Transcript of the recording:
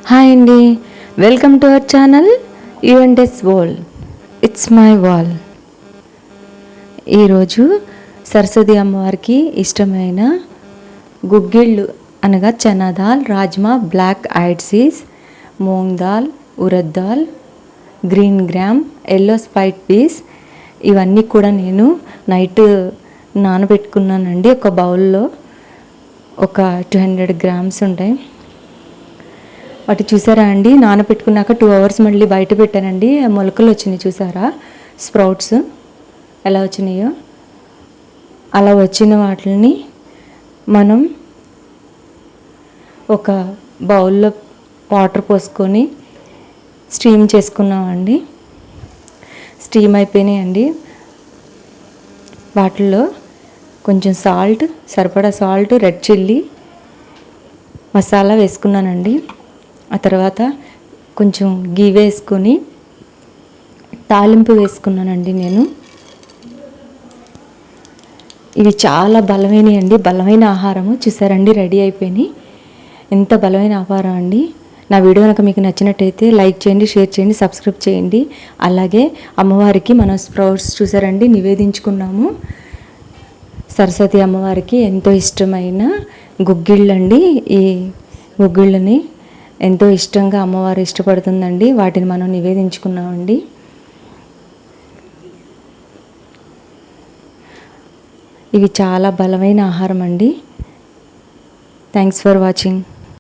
Hi అండి, welcome to our channel యుఎంటెస్ world. It's my wall. ఈరోజు సరస్వతి అమ్మవారికి ఇష్టమైన గుగ్గిళ్ళు అనగా chana dal, rajma, black eyed peas, moong dal, urad dal, green gram, yellow split peas ఇవన్నీ కూడా నేను నైట్ నానబెట్టుకున్నానండి. ఒక బౌల్లో ఒక 200 గ్రామ్స్ ఉంటాయి. వాటి చూసారా అండి, నానబెట్టుకున్నాక 2 hours మళ్ళీ బయట పెట్టానండి. మొలకలు వచ్చినాయి చూసారా, స్ప్రౌట్స్ ఎలా వచ్చినాయో. అలా వచ్చిన వాటిని మనం ఒక బౌల్లో వాటర్ పోసుకొని స్టీమ్ చేసుకున్నామండి. స్టీమ్ అయిపోయినాయండి. వాటిల్లో కొంచెం సాల్ట్, సరిపడా సాల్ట్, రెడ్ చిల్లీ మసాలా వేసుకున్నానండి. ఆ తర్వాత కొంచెం గీ వేసుకొని తాలింపు వేసుకున్నానండి నేను. ఇవి చాలా బలమైనవి అండి, బలమైన ఆహారము. చూసారండి, రెడీ అయిపోయినాయి. ఎంత బలమైన ఆహారం అండి. నా వీడియో కనుక మీకు నచ్చినట్టయితే లైక్ చేయండి, షేర్ చేయండి, సబ్స్క్రైబ్ చేయండి. అలాగే అమ్మవారికి మనం స్ప్రౌట్స్ చూసారండి నివేదించుకున్నాము. సరస్వతి అమ్మవారికి ఎంతో ఇష్టమైన గుగ్గిళ్ళండి. ఈ గుగ్గిళ్ళని ఎంతో ఇష్టంగా అమ్మవారు ఇష్టపడుతుందండి. వాటిని మనం నివేదించుకున్నామండి. ఇవి చాలా బలమైన ఆహారం అండి. Thanks for watching.